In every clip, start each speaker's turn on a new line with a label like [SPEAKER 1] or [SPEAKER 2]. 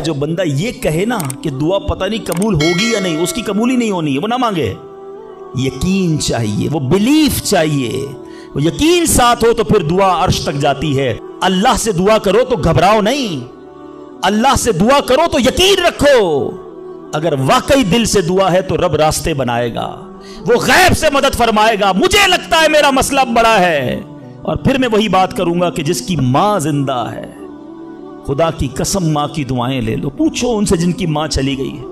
[SPEAKER 1] जो बंदा ये कहे ना कि दुआ पता नहीं कबूल होगी या नहीं, उसकी कबूल ही नहीं होनी है, वो ना मांगे। यकीन चाहिए, वो बिलीफ चाहिए, वो यकीन साथ हो तो फिर दुआ अर्श तक जाती है। अल्लाह से दुआ करो तो घबराओ नहीं, अल्लाह से दुआ करो तो यकीन रखो। अगर वाकई दिल से दुआ है तो रब रास्ते बनाएगा, वो गैब से मदद फरमाएगा। मुझे लगता है मेरा मसला बड़ा है। और फिर मैं वही बात करूंगा कि जिसकी मां जिंदा है, खुदा की कसम मां की दुआएं ले लो, पूछो उनसे जिनकी मां चली गई है।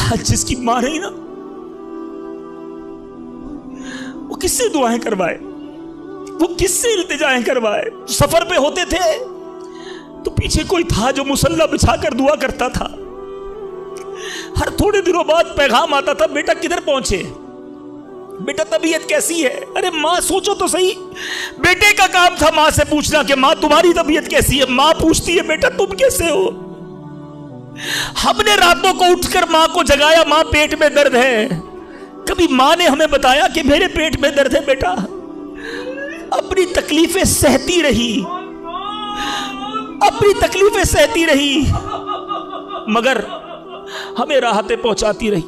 [SPEAKER 1] आज जिसकी मां नहीं ना, वो किससे दुआएं करवाए, वो किससे इल्तिजाएं करवाए। सफर पे होते थे तो पीछे कोई था जो मुसल्ला बिछाकर दुआ करता था। हर थोड़े दिनों बाद पैगाम आता था, बेटा किधर पहुंचे, बेटा तबीयत कैसी है। अरे मां सोचो तो सही, बेटे का काम था मां से पूछना कि मां तुम्हारी तबीयत कैसी है। मां पूछती है बेटा तुम कैसे हो। हमने रातों को उठकर मां को जगाया, मां पेट में दर्द है। कभी मां ने हमें बताया कि मेरे पेट में दर्द है बेटा। अपनी तकलीफें सहती रही, अपनी तकलीफें सहती रही, मगर हमें राहतें पहुंचाती रही।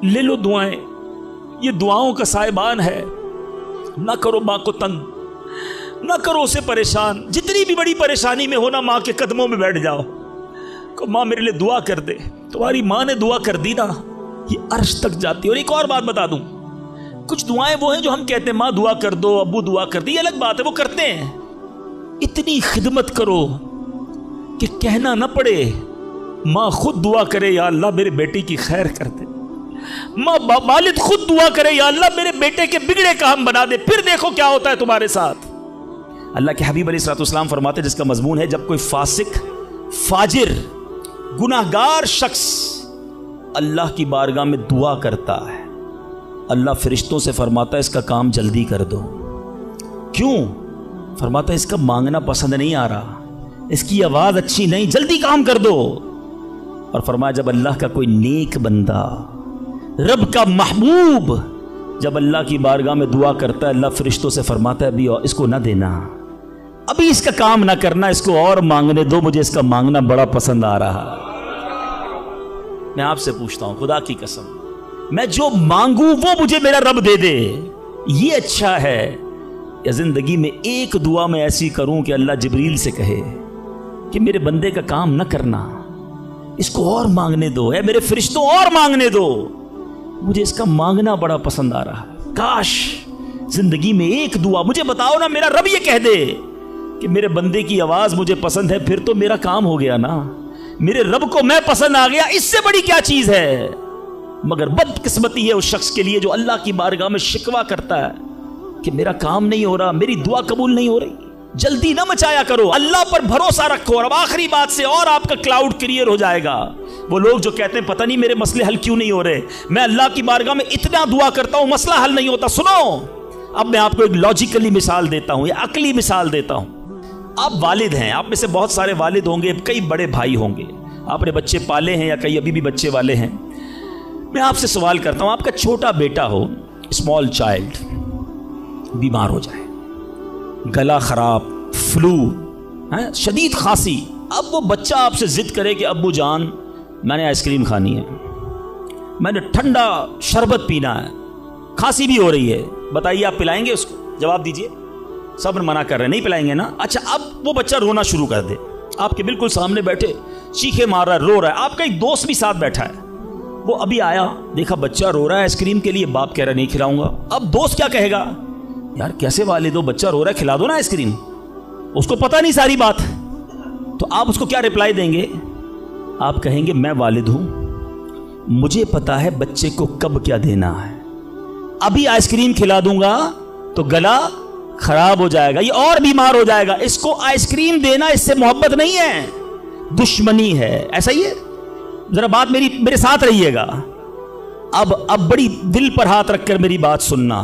[SPEAKER 1] ले लो दुआएं, ये दुआओं का साहिबान है। ना करो मां को तंग, ना करो उसे परेशान। जितनी भी बड़ी परेशानी में हो ना, मां के कदमों में बैठ जाओ, को मां मेरे लिए दुआ कर दे। तुम्हारी मां ने दुआ कर दी ना, ये अर्श तक जाती है। और एक और बात बता दूं, कुछ दुआएं वो हैं जो हम कहते हैं मां दुआ कर दो, अब्बू दुआ कर दी, अलग बात है, वो करते हैं। इतनी खिदमत करो कि कहना ना पड़े, मां खुद दुआ करे या अल्लाह मेरे बेटे की खैर कर दे। मां वालिद खुद दुआ करे या अल्लाह मेरे बेटे के बिगड़े काम बना दे। फिर देखो क्या होता है तुम्हारे साथ। अल्लाह के हबीब अलैहिस्सलाम फरमाते, जिसका मजमून है, जब कोई फासिक, फाजिर, गुनाहगार शख्स अल्लाह की बारगाह में दुआ करता है, अल्लाह फरिश्तों से फरमाता है इसका काम जल्दी कर दो। क्यों? फरमाता है इसका मांगना पसंद नहीं आ रहा, इसकी आवाज अच्छी नहीं, जल्दी काम कर दो। और फरमाया जब अल्लाह का कोई नेक बंदा, रब का महबूब, जब अल्लाह की बारगाह में दुआ करता है, अल्लाह फरिश्तों से फरमाता है अभी इसको ना देना, अभी इसका काम ना करना, इसको और मांगने दो, मुझे इसका मांगना बड़ा पसंद आ रहा। मैं आपसे पूछता हूं खुदा की कसम, मैं जो मांगू वो मुझे मेरा रब दे दे, ये अच्छा है, या जिंदगी में एक दुआ मैं ऐसी करूं कि अल्लाह जिब्रील से कहे कि मेरे बंदे का काम न करना, इसको और मांगने दो, है मेरे फरिश्तों और मांगने दो, मुझे इसका मांगना बड़ा पसंद आ रहा है। काश जिंदगी में एक दुआ मुझे बताओ ना, मेरा रब ये कह दे कि मेरे बंदे की आवाज मुझे पसंद है, फिर तो मेरा काम हो गया ना, मेरे रब को मैं पसंद आ गया, इससे बड़ी क्या चीज है। मगर बदकिस्मती है उस शख्स के लिए जो अल्लाह की बारगाह में शिकवा करता है कि मेरा काम नहीं हो रहा, मेरी दुआ कबूल नहीं हो रही। जल्दी ना मचाया करो, अल्लाह पर भरोसा रखो। और अब आखिरी बात से और आपका क्लाउड क्लियर हो जाएगा। वो लोग जो कहते हैं पता नहीं मेरे मसले हल क्यों नहीं हो रहे, मैं अल्लाह की बारगाह में इतना दुआ करता हूं मसला हल नहीं होता। सुनो, अब मैं आपको एक लॉजिकली मिसाल देता हूं या अकली मिसाल देता हूं। आप वालिद हैं, आप में से बहुत सारे वालिद होंगे, कई बड़े भाई होंगे, आपने बच्चे पाले हैं या कई अभी भी बच्चे वाले हैं। मैं आपसे सवाल करता हूं, आपका छोटा बेटा हो, स्मॉल चाइल्ड, बीमार हो जाए, गला खराब, फ्लू है, शदीद खांसी, अब वो बच्चा आपसे जिद करे कि अब्बू जान मैंने आइसक्रीम खानी है, मैंने ठंडा शरबत पीना है, खांसी भी हो रही है, बताइए आप पिलाएंगे उसको? जवाब दीजिए। सब मना कर रहे हैं, नहीं पिलाएंगे ना। अच्छा, अब वो बच्चा रोना शुरू कर दे, आपके बिल्कुल सामने बैठे चीखे मार रहा है, रो रहा है, आपका एक दोस्त भी साथ बैठा है, वो अभी आया, देखा बच्चा रो रहा है आइसक्रीम के लिए, बाप कह रहा नहीं खिलाऊंगा। अब दोस्त क्या कहेगा, यार कैसे वालिद हो, बच्चा रो रहा है, खिला दो ना आइसक्रीम। उसको पता नहीं सारी बात, तो आप उसको क्या रिप्लाई देंगे? आप कहेंगे मैं वालिद हूं, मुझे पता है बच्चे को कब क्या देना है, अभी आइसक्रीम खिला दूंगा तो गला खराब हो जाएगा, ये और बीमार हो जाएगा, इसको आइसक्रीम देना इससे मोहब्बत नहीं है, दुश्मनी है। ऐसा ही है, जरा बात मेरे साथ रहिएगा। अब बड़ी दिल पर हाथ रखकर मेरी बात सुनना।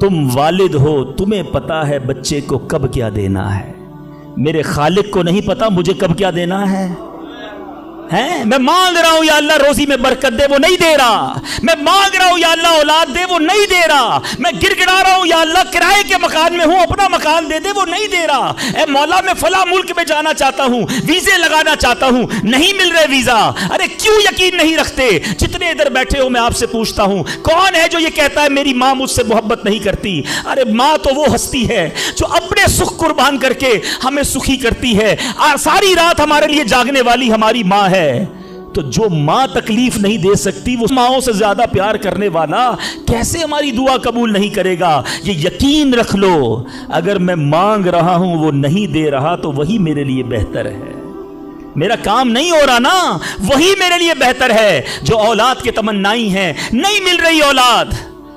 [SPEAKER 1] तुम वालिद हो, तुम्हें पता है बच्चे को कब क्या देना है, मेरे खालिक को नहीं पता मुझे कब क्या देना है। हैं? मैं मांग रहा हूं या अल्लाह रोजी में बरकत दे, वो नहीं दे रहा। मैं मांग रहा हूं या अल्लाह औलाद दे, वो नहीं दे रहा। मैं गिड़गिड़ा रहा हूं या अल्लाह किराए के मकान में हूं, अपना मकान दे दे, वो नहीं दे रहा। ए मौला मैं फला मुल्क में जाना चाहता हूं, वीजे लगाना चाहता हूं, नहीं मिल रहे वीजा। अरे क्यों यकीन नहीं रखते? जितने इधर बैठे हो मैं आपसे पूछता हूं, कौन है जो ये कहता है मेरी मां मुझसे मोहब्बत नहीं करती? अरे मां तो वो हस्ती है जो अपने सुख कुर्बान करके हमें सुखी करती है। सारी रात हमारे लिए जागने वाली हमारी मां है। तो जो मां तकलीफ नहीं दे सकती, वो माओं से ज्यादा प्यार करने वाला कैसे हमारी दुआ कबूल नहीं करेगा? ये यकीन रख लो, अगर मैं मांग रहा हूं वो नहीं दे रहा तो वही मेरे लिए बेहतर है। मेरा काम नहीं हो रहा ना, वही मेरे लिए बेहतर है। जो औलाद के तमन्नाई है, नहीं मिल रही औलाद,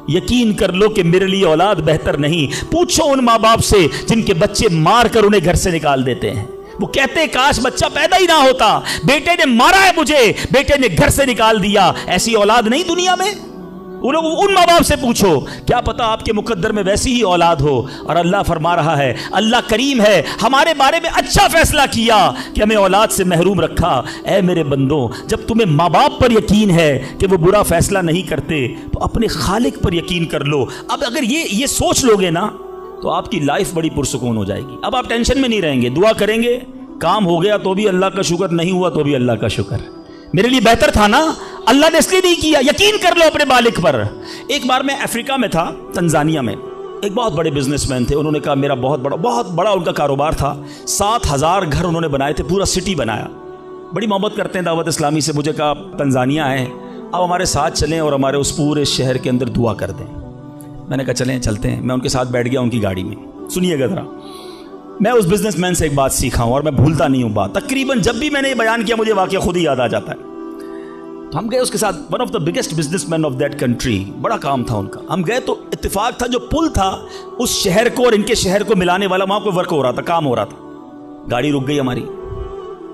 [SPEAKER 1] यकीन कर लो कि मेरे लिए औलाद बेहतर नहीं। पूछो उन माँ बाप से जिनके बच्चे मार कर उन्हें घर से निकाल देते हैं। वो कहते हैं काश बच्चा पैदा ही ना होता, बेटे ने मारा है मुझे, बेटे ने घर से निकाल दिया। ऐसी औलाद नहीं दुनिया में। उन माँ बाप से पूछो, क्या पता आपके मुकद्दर में वैसी ही औलाद हो। और अल्लाह फरमा रहा है, अल्लाह करीम है, हमारे बारे में अच्छा फैसला किया कि हमें औलाद से महरूम रखा। ऐ मेरे बंदो, जब तुम्हें माँ बाप पर यकीन है कि वो बुरा फैसला नहीं करते, तो अपने खालिक पर यकीन कर लो। अब अगर ये सोच लोगे ना, तो आपकी लाइफ बड़ी पुरसुकून हो जाएगी। अब आप टेंशन में नहीं रहेंगे, दुआ करेंगे, काम हो गया तो भी अल्लाह का शुक्र, नहीं हुआ तो भी अल्लाह का शुक्र। मेरे लिए बेहतर था ना, अल्लाह ने इसलिए नहीं किया। यकीन कर लो अपने मालिक पर। एक बार मैं अफ्रीका में था, तंजानिया में, एक बहुत बड़े बिजनेसमैन थे। उन्होंने कहा, मेरा बहुत बड़ा उनका कारोबार था। 7,000 घर उन्होंने बनाए थे, पूरा सिटी बनाया। बड़ी मोहब्बत करते हैं दावत इस्लामी से। मुझे कहा, तंजानिया आए, अब हमारे साथ चलें और हमारे उस पूरे शहर के अंदर दुआ कर दें। मैंने कहा चलें, चलते हैं। मैं उनके साथ बैठ गया उनकी गाड़ी में। सुनिएगा ज़रा, मैं उस बिजनेसमैन से एक बात सीखा हूँ और मैं भूलता नहीं हूँ बात। तकरीबन जब भी मैंने ये बयान किया, मुझे वाकया खुद ही याद आ जाता है। तो हम गए उसके साथ, one of the biggest businessman of that country, बड़ा काम था उनका। हम गए तो इत्तेफाक था, जो पुल था उस शहर को और इनके शहर को मिलाने वाला, वहाँ कोई वर्क हो रहा था, काम हो रहा था। गाड़ी रुक गई हमारी।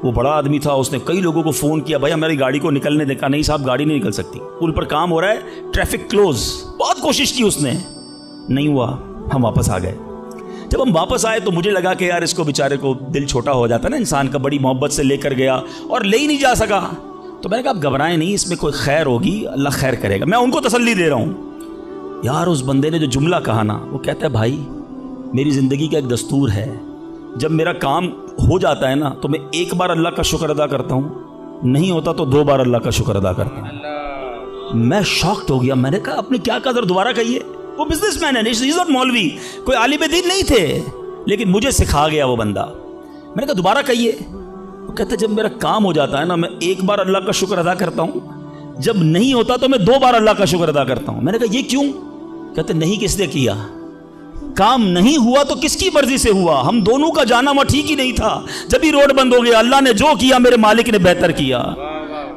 [SPEAKER 1] वो बड़ा आदमी था, उसने कई लोगों को फ़ोन किया, भाई हमारी गाड़ी को निकलने देखा। नहीं साहब, गाड़ी नहीं निकल सकती, पुल पर काम हो रहा है, ट्रैफिक क्लोज। बहुत कोशिश की उसने, नहीं हुआ। हम वापस आ गए। जब हम वापस आए तो मुझे लगा कि यार इसको बेचारे को दिल छोटा हो जाता है ना इंसान का, बड़ी मोहब्बत से लेकर गया और ले ही नहीं जा सका। तो मैंने कहा, आप घबराएं नहीं, इसमें कोई खैर होगी, अल्लाह खैर करेगा। मैं उनको तसल्ली दे रहा हूँ। यार उस बंदे ने जो जुमला कहा ना, वो कहता है, भाई मेरी ज़िंदगी का एक दस्तूर है, जब मेरा काम हो जाता है ना तो मैं एक बार अल्लाह का शुक्र अदा करता हूँ, नहीं होता तो 2 बार अल्लाह का शुक्र अदा करता हूँ। मैं शॉक्ड हो गया। मैंने कहा, आपने क्या कहा, दोबारा कहिए। वो बिजनेसमैन है, इज नॉट मौलवी, कोई आलिम दीन नहीं थे, लेकिन मुझे सिखा गया वो बंदा। मैंने कहा, दोबारा कहिए। वो कहता, जब मेरा काम हो जाता है ना, मैं एक बार अल्लाह का शुक्र अदा करता हूँ, जब नहीं होता तो मैं 2 बार अल्लाह का शुक्र अदा करता हूँ। मैंने कहा, ये क्यों? कहते, नहीं किसने किया, काम नहीं हुआ तो किसकी मर्जी से हुआ, हम दोनों का जाना वहाँ ठीक ही नहीं था। जब ही रोड बंद हो गया, अल्लाह ने जो किया मेरे मालिक ने बेहतर किया।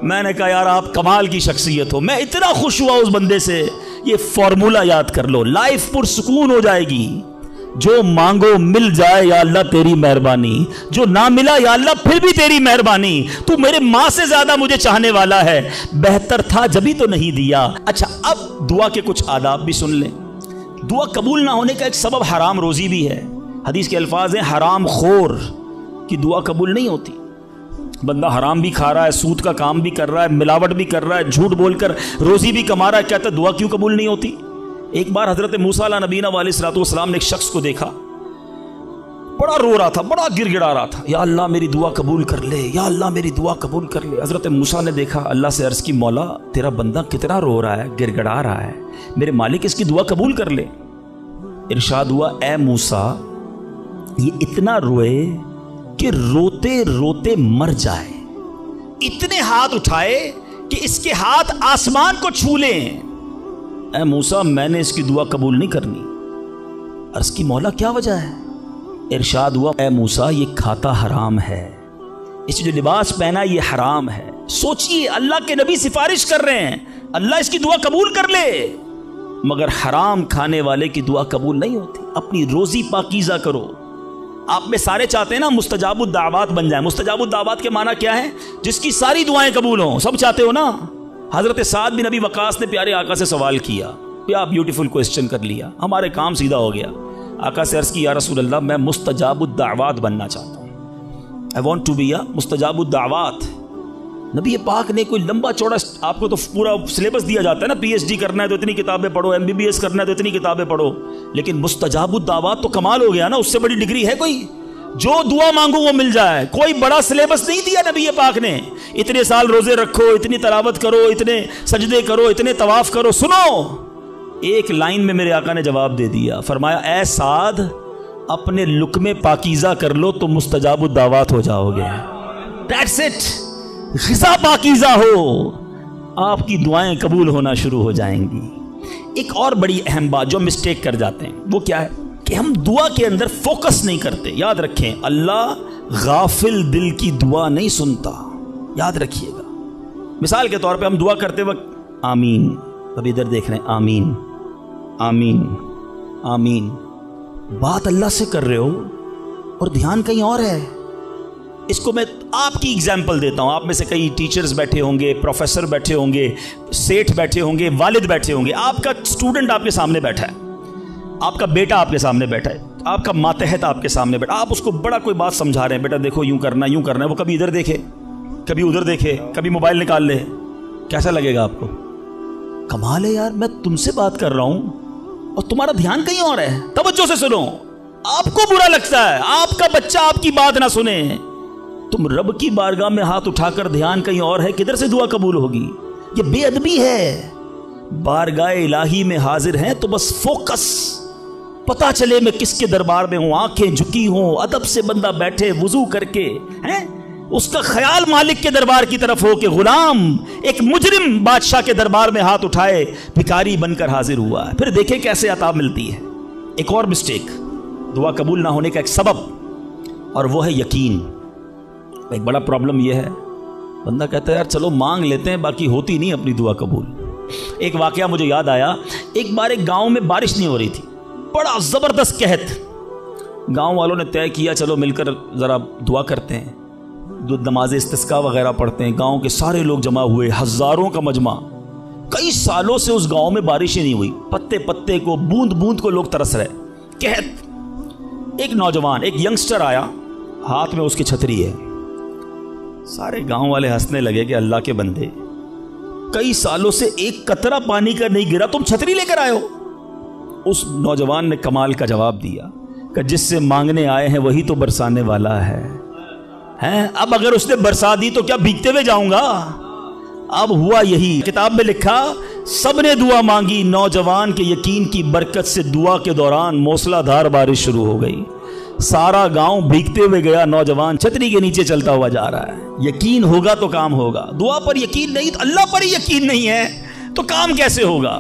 [SPEAKER 1] मैंने कहा, यार आप कमाल की शख्सियत हो। मैं इतना खुश हुआ उस बंदे से। ये फॉर्मूला याद कर लो, लाइफ पुरसुकून हो जाएगी। जो मांगो मिल जाए या अल्लाह तेरी मेहरबानी, जो ना मिला या अल्लाह फिर भी तेरी मेहरबानी। तू मेरे माँ से ज्यादा मुझे चाहने वाला है, बेहतर था जभी तो नहीं दिया। अच्छा, अब दुआ के कुछ आदाब भी सुन लें। दुआ कबूल ना होने का एक सबब हराम रोजी भी है। हदीस के अल्फाज हैं, हराम खोर की दुआ कबूल नहीं होती। बंदा हराम भी खा रहा है, सूद का काम भी कर रहा है, मिलावट भी कर रहा है, झूठ बोलकर रोजी भी कमा रहा है, कहता है दुआ क्यों कबूल नहीं होती? एक बार हजरत मूसा अला नबीना अलैहिस्सलाम ने एक शख्स को देखा, बड़ा रो रहा था, बड़ा गिड़गिड़ा रहा था, या अल्लाह मेरी दुआ कबूल कर ले, या अल्लाह मेरी दुआ कबूल कर ले। हजरत मूसा ने देखा, अल्लाह से अर्ज की, मौला तेरा बंदा कितना रो रहा है, गिड़गिड़ा रहा है, मेरे मालिक इसकी दुआ कबूल कर ले। इरशाद हुआ, ए मूसा, ये इतना रोए कि रोते रोते मर जाए, इतने हाथ उठाए कि इसके हाथ आसमान को छू लें। ऐ मूसा, मैंने इसकी दुआ कबूल नहीं करनी। अर्ज की, मौला क्या वजह है? इरशाद हुआ, ऐ मूसा, ये खाता हराम है, इसे जो लिबास पहना ये हराम है। सोचिए, अल्लाह के नबी सिफारिश कर रहे हैं, अल्लाह इसकी दुआ कबूल कर ले, मगर हराम खाने वाले की दुआ कबूल नहीं होती। अपनी रोजी पाकीज़ा करो। आप में सारे चाहते हैं ना मुस्तजाबुद दावत बन जाए। मुस्तजाबुद दावत के माना क्या है? जिसकी सारी दुआएं कबूल हों। सब चाहते हो ना? हजरत साद बिन नबी वकास ने प्यारे आका से सवाल किया, क्या ब्यूटीफुल क्वेश्चन कर लिया, हमारे काम सीधा हो गया। आका से अर्ज की, या रसूल अल्लाह, मैं मुस्तजाबुद दावत बनना चाहता हूँ, I want to be a मुस्तजाबुद दावत। नबी पाक ने कोई लंबा चौड़ा, आपको तो पूरा सिलेबस दिया जाता है ना, पीएचडी करना है तो इतनी किताबें पढ़ो, एमबीबीएस करना है तो इतनी किताबें पढ़ो, लेकिन मुस्तजाबुद दावात तो कमाल हो गया ना, उससे बड़ी डिग्री है कोई? जो दुआ मांगो वो मिल जाए। कोई बड़ा सिलेबस नहीं दिया नबी पाक ने, इतने साल रोजे रखो, इतनी तलावत करो, इतने सजदे करो, इतने तवाफ करो। सुनो, एक लाइन में मेरे आका ने जवाब दे दिया, फरमाया ऐ साद अपने लुक्मे पाकीज़ा कर लो तो मुस्तजाबुद दावात हो जाओगे। That's it. ग़िज़ा पाकीज़ा हो, आपकी दुआएं कबूल होना शुरू हो जाएंगी। एक और बड़ी अहम बात जो मिस्टेक कर जाते हैं वो क्या है कि हम दुआ के अंदर फोकस नहीं करते। याद रखें, अल्लाह गाफिल दिल की दुआ नहीं सुनता, याद रखिएगा। मिसाल के तौर पे हम दुआ करते वक्त आमीन, अब इधर देख रहे हैं आमीन आमीन आमीन, बात अल्लाह से कर रहे हो और ध्यान कहीं और है। इसको मैं आपकी एग्जाम्पल देता हूँ। आप में से कई टीचर्स बैठे होंगे, प्रोफेसर बैठे होंगे, सेठ बैठे होंगे, वालिद बैठे होंगे। आपका स्टूडेंट आपके सामने बैठा है, आपका बेटा आपके सामने बैठा है, आपका मातहत आपके सामने बैठा, आप उसको बड़ा कोई बात समझा रहे हैं, बेटा देखो यूं करना यूं करना है। वो कभी इधर देखे, कभी उधर देखे, कभी मोबाइल निकाल ले, कैसा लगेगा आपको? कमाल है यार, मैं तुमसे बात कर रहा हूं और तुम्हारा ध्यान कहीं और है। तवज्जो से सुनो। आपको बुरा लगता है आपका बच्चा आपकी बात ना सुने, तुम रब की बारगाह में हाथ उठाकर ध्यान कहीं और है, किधर से दुआ कबूल होगी? ये बेअदबी है। बारगाह इलाही में हाजिर हैं तो बस फोकस, पता चले मैं किसके दरबार में हूं, आंखें झुकी हों, अदब से बंदा बैठे वुजू करके, हैं उसका ख्याल मालिक के दरबार की तरफ हो कि गुलाम एक मुजरिम बादशाह के दरबार में हाथ उठाए भिखारी बनकर हाजिर हुआ है। फिर देखे कैसे अता मिलती है। एक और मिस्टेक दुआ कबूल ना होने का एक सबब, और वो है यकीन। एक बड़ा प्रॉब्लम यह है, बंदा कहता है यार चलो मांग लेते हैं, बाकी होती नहीं अपनी दुआ कबूल। एक वाकया मुझे याद आया, एक बार एक गांव में बारिश नहीं हो रही थी, बड़ा ज़बरदस्त कहत। गांव वालों ने तय किया चलो मिलकर ज़रा दुआ करते हैं, नमाज इस्तिस्का वगैरह पढ़ते हैं। गांव के सारे लोग जमा हुए, हज़ारों का मजमा। कई सालों से उस गांव में बारिश ही नहीं हुई, पत्ते पत्ते को, बूंद बूंद को लोग तरस रहे। कहत, एक नौजवान, एक यंगस्टर आया, हाथ में उसकी छतरी है। सारे गांव वाले हंसने लगे कि अल्लाह के बंदे, कई सालों से एक कतरा पानी का नहीं गिरा, तुम छतरी लेकर आए हो। उस नौजवान ने कमाल का जवाब दिया कि जिससे मांगने आए हैं वही तो बरसाने वाला है। अब अगर उसने बरसा दी तो क्या भीगते हुए जाऊंगा? अब हुआ यही, किताब में लिखा सबने दुआ मांगी, नौजवान के यकीन की बरकत से दुआ के दौरान मूसलाधार बारिश शुरू हो गई। सारा गांव भीगते हुए गया, नौजवान छतरी के नीचे चलता हुआ जा रहा है। यकीन होगा तो काम होगा, दुआ पर यकीन नहीं, तो अल्लाह पर ही यकीन नहीं है तो काम कैसे होगा?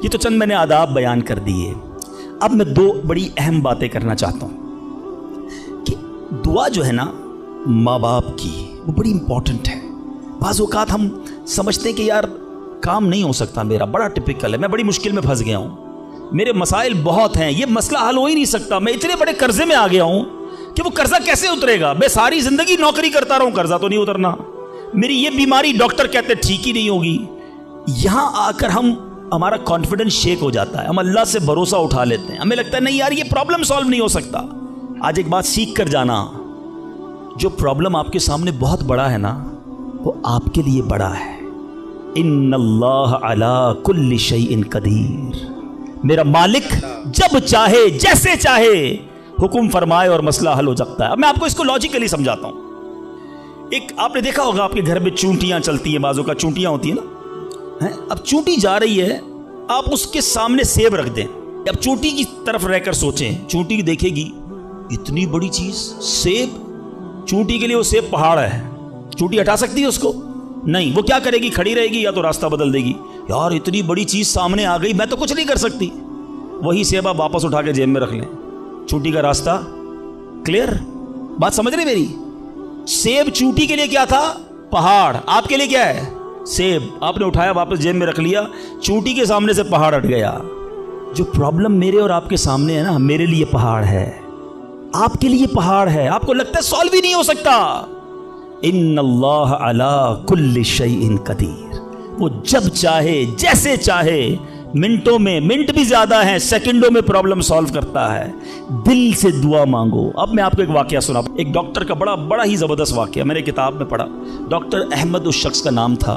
[SPEAKER 1] ये तो चंद मैंने आदाब बयान कर दिए। अब मैं दो बड़ी अहम बातें करना चाहता हूं कि दुआ जो है ना माँ बाप की, वो बड़ी इंपॉर्टेंट है। बाज़ औक़ात हम समझते हैं कि यार काम नहीं हो सकता मेरा, बड़ा टिपिकल है, मैं बड़ी मुश्किल में फंस गया हूँ, मेरे मसाइल बहुत हैं, ये मसला हल हो ही नहीं सकता, मैं इतने बड़े कर्जे में आ गया हूँ कि वो कर्जा कैसे उतरेगा? मैं सारी ज़िंदगी नौकरी करता रहूँ, कर्जा तो नहीं उतरना, मेरी ये बीमारी डॉक्टर कहते ठीक ही नहीं होगी। यहाँ आकर हमारा कॉन्फिडेंस शेक हो जाता है, हम अल्लाह से भरोसा उठा लेते हैं, हमें लगता है नहीं यार ये प्रॉब्लम सॉल्व नहीं हो सकता। आज एक बात सीख कर जाना, जो प्रॉब्लम आपके सामने बहुत बड़ा है ना, वो आपके लिए बड़ा है। इन्नल्लाह अला कुल्ली शैइन कदीर, मेरा मालिक जब चाहे जैसे चाहे हुक्म फरमाए और मसला हल हो सकता है। अब मैं आपको इसको लॉजिकली समझाता हूं। एक आपने देखा होगा आपके घर में चूंटियां चलती हैं, बाजू का चूंटियां होती है ना, अब चूंटी जा रही है, आप उसके सामने सेब रख दें। अब चूंटी की तरफ रहकर सोचें, चूंटी देखेगी इतनी बड़ी चीज सेब, चूंटी के लिए वो सेब पहाड़ है, चूंटी हटा सकती है उसको? नहीं, वो क्या करेगी? खड़ी रहेगी या तो रास्ता बदल देगी। यार इतनी बड़ी चीज सामने आ गई, मैं तो कुछ नहीं कर सकती। वही सेब आप वापस उठा के जेब में रख लें, चूंटी का रास्ता क्लियर। बात समझ रहे मेरी? सेब चूंटी के लिए क्या था? पहाड़। आपके लिए क्या है? सेब। आपने उठाया वापस जेब में रख लिया, चूंटी के सामने से पहाड़ हट गया। जो प्रॉब्लम मेरे और आपके सामने है ना, मेरे लिए पहाड़ है, आपके लिए पहाड़ है, आपको लगता है सॉल्व ही नहीं हो सकता। इन्नल्लाह अला कुल्ली शैइन कदीर, वो जब चाहे जैसे चाहे मिनटों में, मिनट भी ज्यादा है, सेकंडों में प्रॉब्लम सॉल्व करता है। दिल से दुआ मांगो। अब मैं आपको एक वाकया सुना, एक डॉक्टर का बड़ा ही जबरदस्त वाकया मैंने किताब में पढ़ा। डॉक्टर अहमद उस शख्स का नाम था।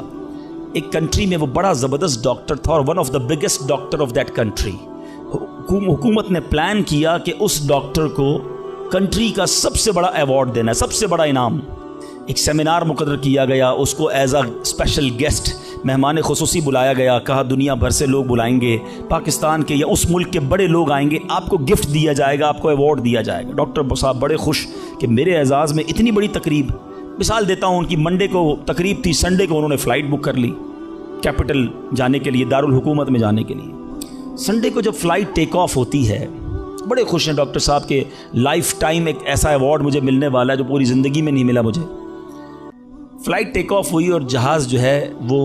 [SPEAKER 1] एक कंट्री में वो बड़ा जबरदस्त डॉक्टर था और one of the biggest doctor of that country. हुकूमत ने प्लान किया कि उस डॉक्टर को कंट्री का सबसे बड़ा अवार्ड देना है, सबसे बड़ा इनाम। एक सेमिनार मुकर्रर किया गया, उसको एज अ स्पेशल गेस्ट मेहमान खुसूसी बुलाया गया। कहा दुनिया भर से लोग बुलाएंगे, पाकिस्तान के या उस मुल्क के बड़े लोग आएंगे, आपको गिफ्ट दिया जाएगा, आपको अवार्ड दिया जाएगा। डॉक्टर साहब बड़े खुश कि मेरे एजाज़ में इतनी बड़ी तकरीब। मिसाल देता हूँ, उनकी मंडे को तकरीब थी, संडे को उन्होंने फ़्लाइट बुक कर ली कैपिटल जाने के लिए, दारुल हुकूमत में जाने के लिए। संडे को जब फ़्लाइट टेक ऑफ होती है, बड़े खुश हैं डॉक्टर साहब के लाइफ टाइम एक ऐसा अवार्ड मुझे मिलने वाला है जो पूरी ज़िंदगी में नहीं मिला मुझे। फ़्लाइट टेक ऑफ हुई और जहाज़ जो है वो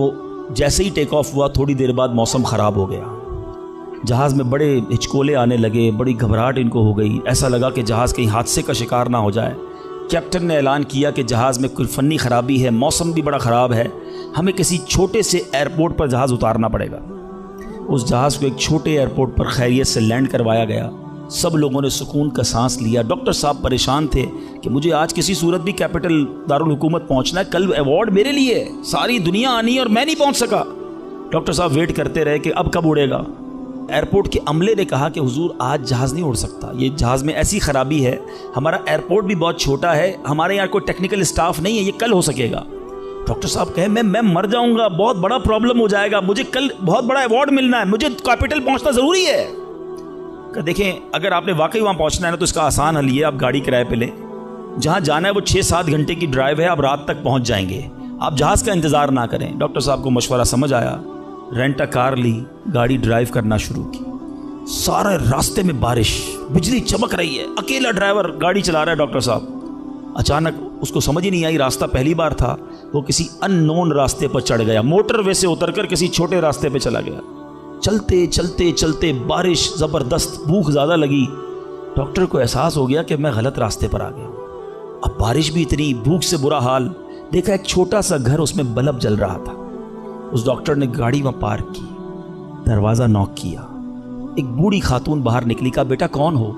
[SPEAKER 1] जैसे ही टेक ऑफ हुआ थोड़ी देर बाद मौसम ख़राब हो गया। जहाज़ में बड़े हिचकोले आने लगे, बड़ी घबराहट इनको हो गई। ऐसा लगा कि जहाज़ कहीं हादसे का शिकार ना हो जाए। कैप्टन ने ऐलान किया कि जहाज़ में कोई फ़नी ख़राबी है, मौसम भी बड़ा ख़राब है, हमें किसी छोटे से एयरपोर्ट पर जहाज़ उतारना पड़ेगा। उस जहाज़ को एक छोटे एयरपोर्ट पर खैरियत से लैंड करवाया गया। सब लोगों ने सुकून का सांस लिया। डॉक्टर साहब परेशान थे कि मुझे आज किसी सूरत भी कैपिटल दारुल हुकूमत पहुंचना है, कल अवार्ड मेरे लिए है, सारी दुनिया आनी है और मैं नहीं पहुंच सका। डॉक्टर साहब वेट करते रहे कि अब कब उड़ेगा। एयरपोर्ट के अमले ने कहा कि हुजूर आज जहाज़ नहीं उड़ सकता, ये जहाज़ में ऐसी ख़राबी है, हमारा एयरपोर्ट भी बहुत छोटा है, हमारे यहाँ कोई टेक्निकल स्टाफ नहीं है, ये कल हो सकेगा। डॉक्टर साहब कहे मैं मर जाऊँगा, बहुत बड़ा प्रॉब्लम हो जाएगा, मुझे कल बहुत बड़ा अवार्ड मिलना है, मुझे कैपिटल पहुँचना ज़रूरी है। देखें अगर आपने वाकई वहाँ पहुँचना है ना तो इसका आसान हल ये, आप गाड़ी किराए पे लें, जहाँ जाना है वो 6-7 घंटे की ड्राइव है, आप रात तक पहुँच जाएंगे, आप जहाज़ का इंतज़ार ना करें। डॉक्टर साहब को मशवरा समझ आया, रेंट अ कार ली, गाड़ी ड्राइव करना शुरू की। सारे रास्ते में बारिश, बिजली चमक रही है, अकेला ड्राइवर गाड़ी चला रहा है। डॉक्टर साहब अचानक उसको समझ ही नहीं आई, रास्ता पहली बार था, वो किसी अननोन रास्ते पर चढ़ गया, मोटरवे से उतरकर किसी छोटे रास्ते पर चला गया। चलते चलते चलते बारिश ज़बरदस्त, भूख ज़्यादा लगी। डॉक्टर को एहसास हो गया कि मैं गलत रास्ते पर आ गया। अब बारिश भी इतनी, भूख से बुरा हाल। देखा एक छोटा सा घर, उसमें बल्ब जल रहा था। उस डॉक्टर ने गाड़ी वहाँ पार्क की, दरवाज़ा नॉक किया। एक बूढ़ी खातून बाहर निकली। कहा बेटा कौन हो?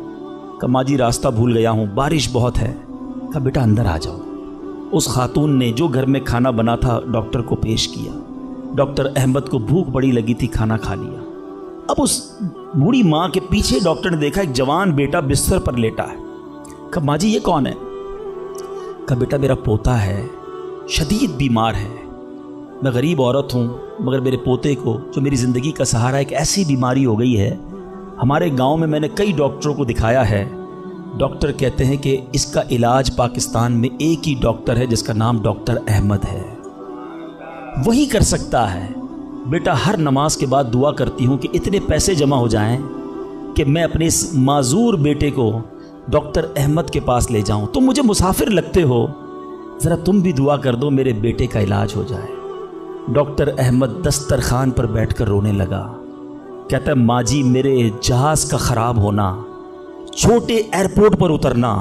[SPEAKER 1] कहा माँ जी रास्ता भूल गया हूँ, बारिश बहुत है। कहा बेटा अंदर आ जाओ। उस खातून ने जो घर में खाना बना था डॉक्टर को पेश किया। डॉक्टर अहमद को भूख बड़ी लगी थी, खाना खा लिया। अब उस बूढ़ी माँ के पीछे डॉक्टर ने देखा एक जवान बेटा बिस्तर पर लेटा है। कहा माँ जी ये कौन है? कहा बेटा मेरा पोता है, शदीद बीमार है, मैं गरीब औरत हूँ, मगर मेरे पोते को जो मेरी ज़िंदगी का सहारा, एक ऐसी बीमारी हो गई है, हमारे गांव में मैंने कई डॉक्टरों को दिखाया है, डॉक्टर कहते हैं कि इसका इलाज पाकिस्तान में एक ही डॉक्टर है जिसका नाम डॉक्टर अहमद है, वही कर सकता है। बेटा हर नमाज के बाद दुआ करती हूँ कि इतने पैसे जमा हो जाएं कि मैं अपने इस माजूर बेटे को डॉक्टर अहमद के पास ले जाऊँ। तुम मुझे मुसाफिर लगते हो, ज़रा तुम भी दुआ कर दो मेरे बेटे का इलाज हो जाए। डॉक्टर अहमद दस्तरखान पर बैठकर रोने लगा। कहता है माँ जी मेरे जहाज़ का ख़राब होना, छोटे एयरपोर्ट पर उतरना,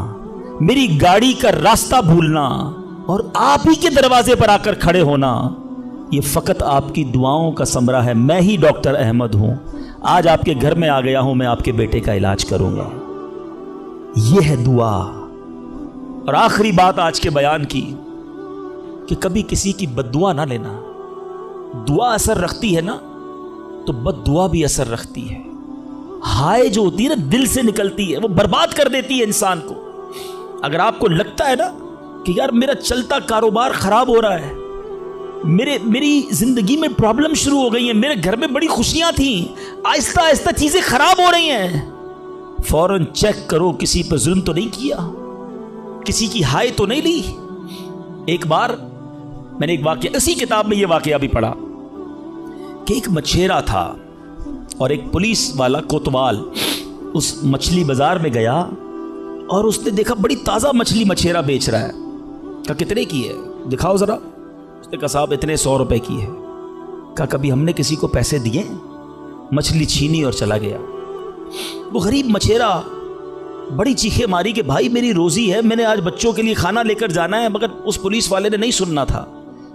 [SPEAKER 1] मेरी गाड़ी का रास्ता भूलना और आप ही के दरवाजे पर आकर खड़े होना, ये फ़कत आपकी दुआओं का समरा है। मैं ही डॉक्टर अहमद हूँ, आज आपके घर में आ गया हूँ, मैं आपके बेटे का इलाज करूँगा। ये है दुआ। और आखिरी बात आज के बयान की कि कभी किसी की बद्दुआ ना लेना। दुआ असर रखती है ना तो बद्दुआ भी असर रखती है। हाय जो होती है ना दिल से निकलती है, वो बर्बाद कर देती है इंसान को। अगर आपको लगता है ना कि यार मेरा चलता कारोबार खराब हो रहा है, मेरी जिंदगी में प्रॉब्लम शुरू हो गई है, मेरे घर में बड़ी खुशियां थी, आहिस्ता आहिस्ता चीजें खराब हो रही हैं, फौरन चेक करो किसी पर जुल्म तो नहीं किया, किसी की हाय तो नहीं ली। एक बार मैंने एक वाकया, इसी किताब में ये वाकया भी पढ़ा कि एक मछेरा था और एक पुलिस वाला कोतवाल उस मछली बाजार में गया और उसने देखा बड़ी ताज़ा मछली मछेरा बेच रहा है। कहा कितने की है, दिखाओ ज़रा। उसने कहा साहब इतने 100 रुपए की है। कहा कभी हमने किसी को पैसे दिए? मछली छीनी और चला गया। वो गरीब मछेरा बड़ी चीखें मारी कि भाई मेरी रोज़ी है, मैंने आज बच्चों के लिए खाना लेकर जाना है, मगर उस पुलिस वाले ने नहीं सुनना था।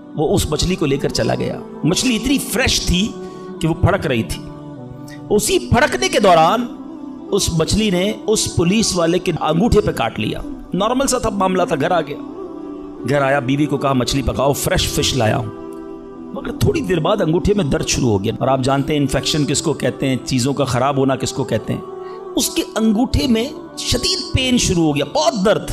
[SPEAKER 1] वो उस मछली को लेकर चला गया। मछली इतनी फ्रेश थी कि वो फड़क रही थी। उसी फड़कने के दौरान उस मछली ने उस पुलिस वाले के अंगूठे पे काट लिया। नॉर्मल सा था मामला था। घर आ गया, घर आया, बीवी को कहा मछली पकाओ, फ्रेश फिश लाया हूं। मगर थोड़ी देर बाद अंगूठे में दर्द शुरू हो गया। और आप जानते हैं इन्फेक्शन किसको कहते हैं, चीज़ों का ख़राब होना किसको कहते हैं। उसके अंगूठे में शदीद पेन शुरू हो गया, बहुत दर्द।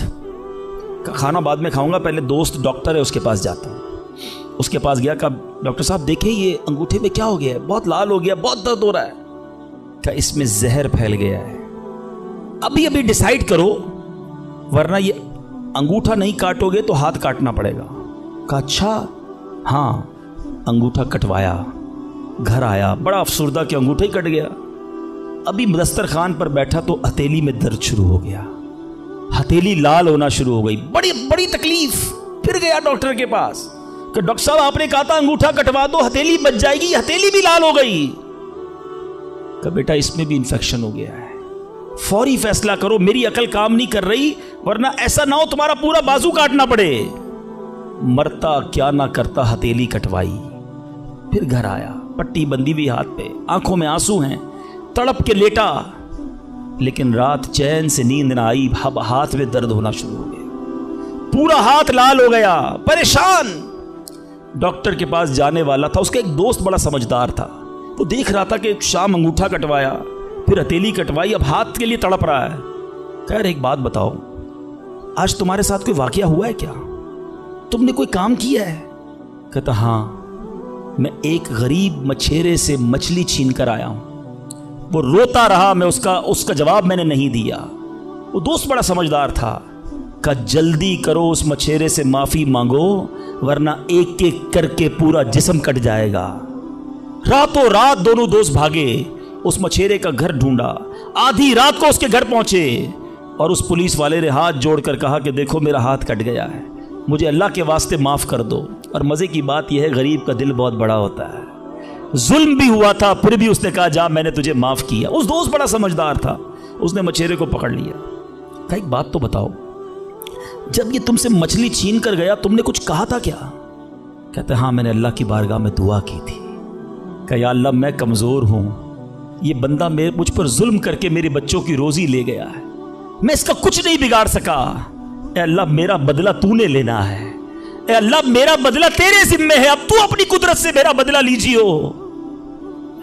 [SPEAKER 1] खाना बाद में खाऊंगा, पहले दोस्त डॉक्टर है उसके पास जाता हूँ। उसके पास गया, कहा डॉक्टर साहब देखें ये अंगूठे में क्या हो गया है, बहुत लाल हो गया, बहुत दर्द हो रहा है। कहा इसमें जहर फैल गया है, अभी अभी डिसाइड करो वरना ये अंगूठा नहीं काटोगे तो हाथ काटना पड़ेगा। कहा अच्छा। हाँ, अंगूठा कटवाया, घर आया, बड़ा अफसुर्दा कि अंगूठा ही कट गया। अभी दस्तरखान पर बैठा तो हथेली में दर्द शुरू हो गया, हथेली लाल होना शुरू हो गई, बड़ी बड़ी तकलीफ। फिर गया डॉक्टर के पास कि डॉक्टर साहब आपने कहा था अंगूठा कटवा दो, हथेली बच जाएगी, हथेली भी लाल हो गई। कि बेटा इसमें भी इंफेक्शन हो गया है, फौरी फैसला करो, मेरी अकल काम नहीं कर रही, वरना ऐसा ना हो तुम्हारा पूरा बाजू काटना पड़े। मरता क्या ना करता, हथेली कटवाई, फिर घर आया, पट्टी बंदी हुई हाथ पे, आंखों में आंसू हैं, तड़प के लेटा। लेकिन रात चैन से नींद ना आई, हाथ में दर्द होना शुरू हो गया, पूरा हाथ लाल हो गया, परेशान। डॉक्टर के पास जाने वाला था, उसका एक दोस्त बड़ा समझदार था, वो देख रहा था कि शाम अंगूठा कटवाया, फिर हथेली कटवाई, अब हाथ के लिए तड़प रहा है। कह रहे एक बात बताओ, आज तुम्हारे साथ कोई वाकया हुआ है क्या, तुमने कोई काम किया है? कहता हाँ, मैं एक गरीब मछेरे से मछली छीन कर आया हूं। वो रोता रहा, मैं उसका जवाब मैंने नहीं दिया। वो दोस्त बड़ा समझदार था, कहा जल्दी करो, उस मछेरे से माफी मांगो वरना एक एक करके पूरा जिस्म कट जाएगा। रातों रात दोनों दोस्त भागे, उस मछेरे का घर ढूंढा, आधी रात को उसके घर पहुंचे और उस पुलिस वाले ने हाथ जोड़कर कहा कि देखो मेरा हाथ कट गया है, मुझे अल्लाह के वास्ते माफ कर दो। और मजे की बात यह है गरीब का दिल बहुत बड़ा होता है, जुल्म भी हुआ था फिर भी उसने कहा जा मैंने तुझे माफ किया। उस दोस्त बड़ा समझदार था, उसने मछेरे को पकड़ लिया। कहा एक बात तो बताओ, जब ये तुमसे मछली छीन कर गया तुमने कुछ कहा था क्या? कहते हाँ, मैंने अल्लाह की बारगाह में दुआ की थी। कहा या अल्लाह मैं कमजोर हूं, ये बंदा मुझ पर जुल्म करके मेरे बच्चों की रोजी ले गया है, मैं इसका कुछ नहीं बिगाड़ सका। ए अल्लाह मेरा बदला तूने लेना है, ए अल्लाह मेरा बदला तेरे जिम्मे है, अब तू अपनी कुदरत से मेरा बदला लीजियो।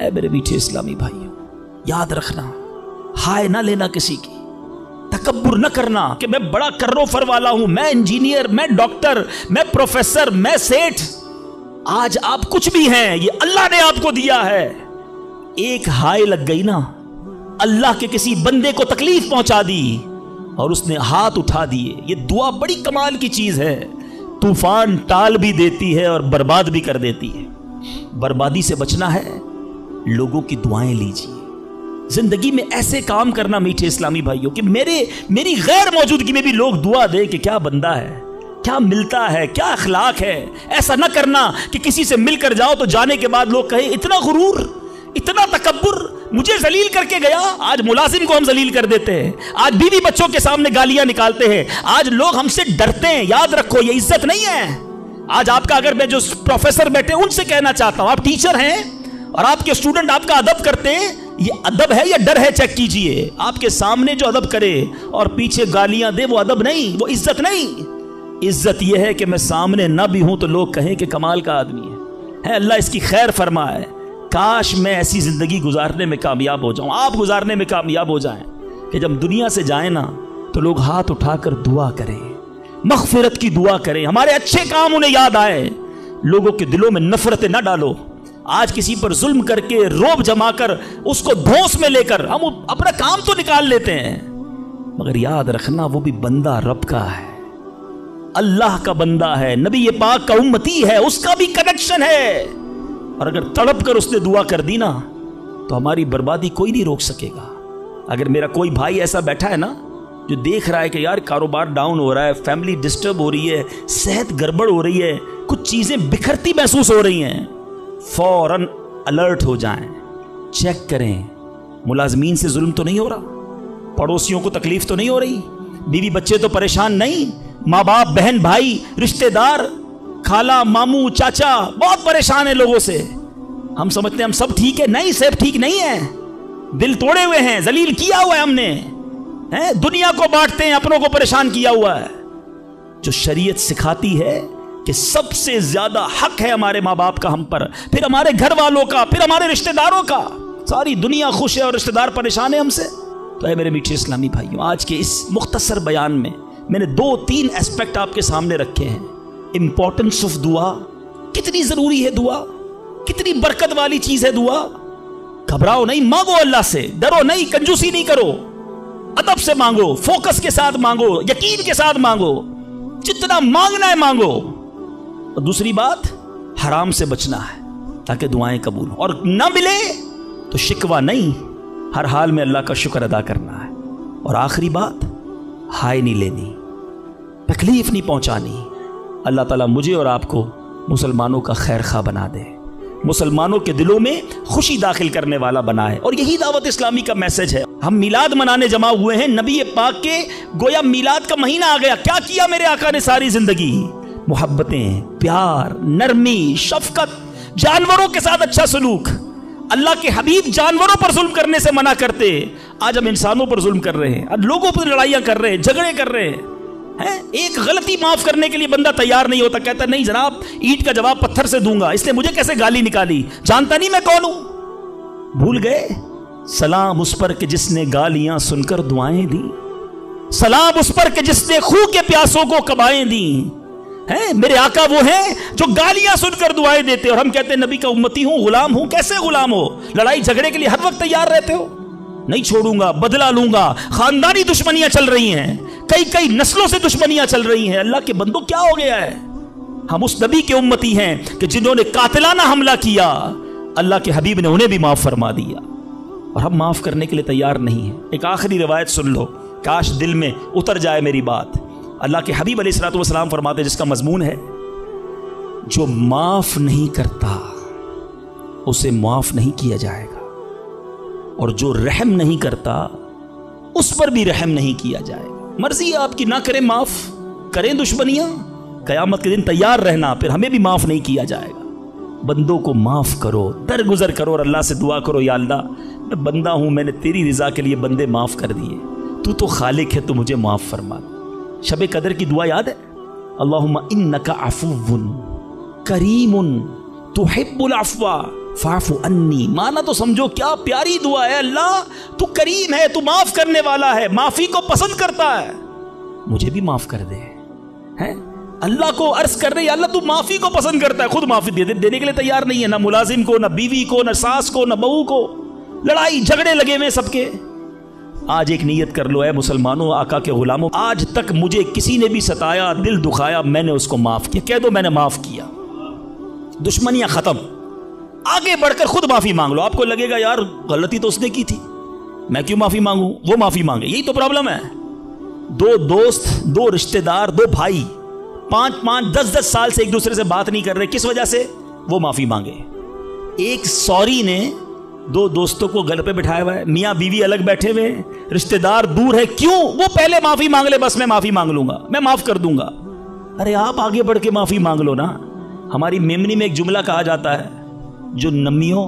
[SPEAKER 1] ऐ मेरे मीठे इस्लामी भाइयों, याद रखना, हाय ना लेना किसी की, तकब्बुर न करना कि मैं बड़ा कर्रो फर वाला हूं, मैं इंजीनियर, मैं डॉक्टर, मैं प्रोफेसर, मैं सेठ। आज आप कुछ भी हैं, ये अल्लाह ने आपको दिया है। एक हाय लग गई ना, अल्लाह के किसी बंदे को तकलीफ पहुंचा दी और उसने हाथ उठा दिए। ये दुआ बड़ी कमाल की चीज है, तूफान टाल भी देती है और बर्बाद भी कर देती है। बर्बादी से बचना है, लोगों की दुआएं लीजिए। जिंदगी में ऐसे काम करना मीठे इस्लामी भाइयों कि मेरी गैर मौजूदगी में भी लोग दुआ दें कि क्या बंदा है, क्या मिलता है, क्या अखलाक है। ऐसा ना करना कि किसी से मिलकर जाओ तो जाने के बाद लोग कहें इतना गुरूर, इतना तकब्बुर, मुझे जलील करके गया। आज मुलाजिम को हम जलील कर देते हैं, आज बीवी बच्चों के सामने गालियां निकालते हैं, आज लोग हमसे डरते हैं। याद रखो ये इज्जत नहीं है। आज आपका, अगर मैं जो प्रोफेसर बैठे उनसे कहना चाहता हूं, आप टीचर हैं और आपके स्टूडेंट आपका अदब करते हैं, ये अदब है या डर है? चेक कीजिए। आपके सामने जो अदब करे और पीछे गालियां दे, वो अदब नहीं, वो इज्जत नहीं। इज्जत यह है कि मैं सामने ना भी हूं तो लोग कहें कि कमाल का आदमी है। अल्लाह इसकी खैर फरमाए। काश मैं ऐसी जिंदगी गुजारने में कामयाब हो जाऊं, आप गुजारने में कामयाब हो जाएं कि जब दुनिया से जाए ना तो लोग हाथ उठाकर दुआ करें, मग़फ़िरत की दुआ करें, हमारे अच्छे काम उन्हें याद आए। लोगों के दिलों में नफरतें ना डालो। आज किसी पर जुल्म करके, रोब जमाकर, उसको धौंस में लेकर हम अपना काम तो निकाल लेते हैं, मगर याद रखना वो भी बंदा रब का है, अल्लाह का बंदा है, नबी पाक का उम्मती है, उसका भी कनेक्शन है। और अगर तड़प कर उसने दुआ कर दी ना तो हमारी बर्बादी कोई नहीं रोक सकेगा। अगर मेरा कोई भाई ऐसा बैठा है ना जो देख रहा है कि यार कारोबार डाउन हो रहा है, फैमिली डिस्टर्ब हो रही है, सेहत गड़बड़ हो रही है, कुछ चीजें बिखरती महसूस हो रही हैं, फौरन अलर्ट हो जाएं, चेक करें मुलाजमीन से जुल्म तो नहीं हो रहा, पड़ोसियों को तकलीफ तो नहीं हो रही, बीवी बच्चे तो परेशान नहीं, माँ बाप, बहन भाई, रिश्तेदार, खाला मामू चाचा बहुत परेशान है लोगों से। हम समझते हैं हम सब ठीक है, नहीं, सब ठीक नहीं है। दिल तोड़े हुए हैं, जलील किया हुआ है हमने, हैं? दुनिया को बांटते हैं, अपनों को परेशान किया हुआ है। जो शरीयत सिखाती है कि सबसे ज्यादा हक है हमारे माँ बाप का हम पर, फिर हमारे घर वालों का, फिर हमारे रिश्तेदारों का। सारी दुनिया खुश है और रिश्तेदार परेशान है हमसे। तो है मेरे मीठे इस्लामी भाइयों, आज के इस मुख्तसर बयान में मैंने 2-3 एस्पेक्ट आपके सामने रखे हैं। इंपॉर्टेंस ऑफ दुआ, कितनी जरूरी है दुआ, कितनी बरकत वाली चीज है दुआ। घबराओ नहीं, मांगो अल्लाह से, डरो नहीं, कंजूसी नहीं करो, अदब से मांगो, फोकस के साथ मांगो, यकीन के साथ मांगो, जितना मांगना है मांगो। और दूसरी बात, हराम से बचना है ताकि दुआएं कबूल हो, और ना मिले तो शिकवा नहीं, हर हाल में अल्लाह का शुक्र अदा करना है। और आखिरी बात, हाय नहीं लेनी, तकलीफ नहीं पहुंचानी। अल्लाह ताला मुझे और आपको मुसलमानों का खैर खा बना दे, मुसलमानों के दिलों में खुशी दाखिल करने वाला बनाए। और यही दावत इस्लामी का मैसेज है। हम मिलाद मनाने जमा हुए हैं, नबी पाक के गोया मिलाद का महीना आ गया। क्या किया मेरे आका ने सारी जिंदगी? मोहब्बतें, प्यार, नरमी, शफकत, जानवरों के साथ अच्छा सलूक। अल्लाह के हबीब जानवरों पर जुल्म करने से मना करते, आज हम इंसानों पर जुल्म कर रहे हैं, आज लोगों पर लड़ाइयां कर रहे हैं, झगड़े कर रहे हैं। एक गलती माफ करने के लिए बंदा तैयार नहीं होता, कहता नहीं जनाब ईंट का जवाब पत्थर से दूंगा, इसने मुझे कैसे गाली निकाली, जानता नहीं मैं कौन हूं। भूल गए सलाम उस पर कि जिसने गालियां सुनकर दुआएं दी, सलाम उस पर कि जिसने खूह के प्यासों को कबाएं दी। हैं मेरे आका वो हैं जो गालियां सुनकर दुआएं देते, और हम कहते हैं नबी का उम्मती हूं, गुलाम हूं। कैसे गुलाम हो? लड़ाई झगड़े के लिए हर वक्त तैयार रहते हो। नहीं छोड़ूंगा, बदला लूंगा। खानदानी दुश्मनियां चल रही हैं, कई नस्लों से दुश्मनियां चल रही हैं। अल्लाह के बंदों क्या हो गया है? हम उस नबी के उम्मती हैं कि जिन्होंने कातिलाना हमला किया, अल्लाह के हबीब ने उन्हें भी माफ फरमा दिया, और हम माफ करने के लिए तैयार नहीं है। एक आखिरी रिवायत सुन लो, काश दिल में उतर जाए मेरी बात। अल्लाह के हबीब अलैहिस्सलातु वस्सलाम फरमाते, जिसका मजमून है, जो माफ नहीं करता उसे माफ नहीं किया जाएगा, और जो रहम नहीं करता उस पर भी रहम नहीं किया जाएगा। मर्जी है आपकी, ना करें माफ, करें दुश्मनियां, कयामत के दिन तैयार रहना, फिर हमें भी माफ नहीं किया जाएगा। बंदों को माफ करो, दरगुजर करो, और अल्लाह से दुआ करो, या अल्लाह मैं बंदा हूं, मैंने तेरी रिजा के लिए बंदे माफ कर दिए, तू तो खालिक है, तू मुझे माफ फरमा। शबे कदर की दुआ याद है? अल्लाहुम्मा इन्नका अफुव्वुन करीमुन तुहिब्बुल अफ़्वा फ़अफ़ु अन्नी। माना तो समझो क्या प्यारी दुआ है। अल्लाह तू करीम है, तू माफ करने वाला है, माफी को पसंद करता है, मुझे भी माफ कर दे। हैं अल्लाह को अर्ज कर रहे, अल्लाह तू माफी को पसंद करता है, खुद माफी देने के लिए तैयार नहीं है, ना मुलाजिम को, ना बीवी को, ना सास को, ना बहू को। लड़ाई झगड़े लगे हुए सबके। आज एक नियत कर लो, है मुसलमानों, आका के गुलामों, आज तक मुझे किसी ने भी सताया, दिल दुखाया, मैंने उसको माफ किया। कह दो मैंने माफ किया, दुश्मनियां खत्म। आगे बढ़कर खुद माफी मांग लो। आपको लगेगा यार गलती तो उसने की थी, मैं क्यों माफी मांगू, वो माफी मांगे। यही तो प्रॉब्लम है। दो दोस्त, दो रिश्तेदार, दो भाई 5-5, 10-10 साल से एक दूसरे से बात नहीं कर रहे, किस वजह से? वो माफी मांगे। एक सॉरी ने दो दोस्तों को गल पे बिठाया हुआ है, मियाँ बीवी अलग बैठे हुए, रिश्तेदार दूर है, क्यों? वो पहले माफी मांग ले, बस मैं माफी मांग लूंगा, मैं माफ कर दूंगा। अरे आप आगे बढ़ के माफी मांग लो ना। हमारी मेमनी में एक जुमला कहा जाता है, जो नमी हो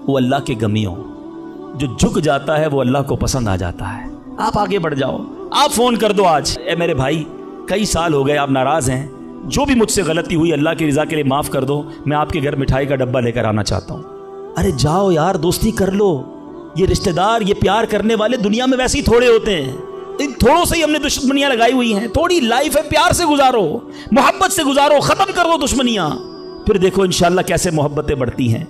[SPEAKER 1] वो अल्लाह के गमी हो, जो झुक जाता है वो अल्लाह को पसंद आ जाता है। आप आगे बढ़ जाओ, आप फोन कर दो आज, ए मेरे भाई कई साल हो गए आप नाराज हैं, जो भी मुझसे गलती हुई अल्लाह की रजा के लिए माफ कर दो, मैं आपके घर मिठाई का डब्बा लेकर आना चाहता हूँ। अरे जाओ यार, दोस्ती कर लो। ये रिश्तेदार, ये प्यार करने वाले दुनिया में वैसे ही थोड़े होते हैं, इन थोड़ों से ही हमने दुश्मनियां लगाई हुई हैं। थोड़ी लाइफ है, प्यार से गुजारो, मोहब्बत से गुजारो, खत्म कर दो दुश्मनियां, फिर देखो इंशाअल्लाह कैसे मोहब्बतें बढ़ती हैं।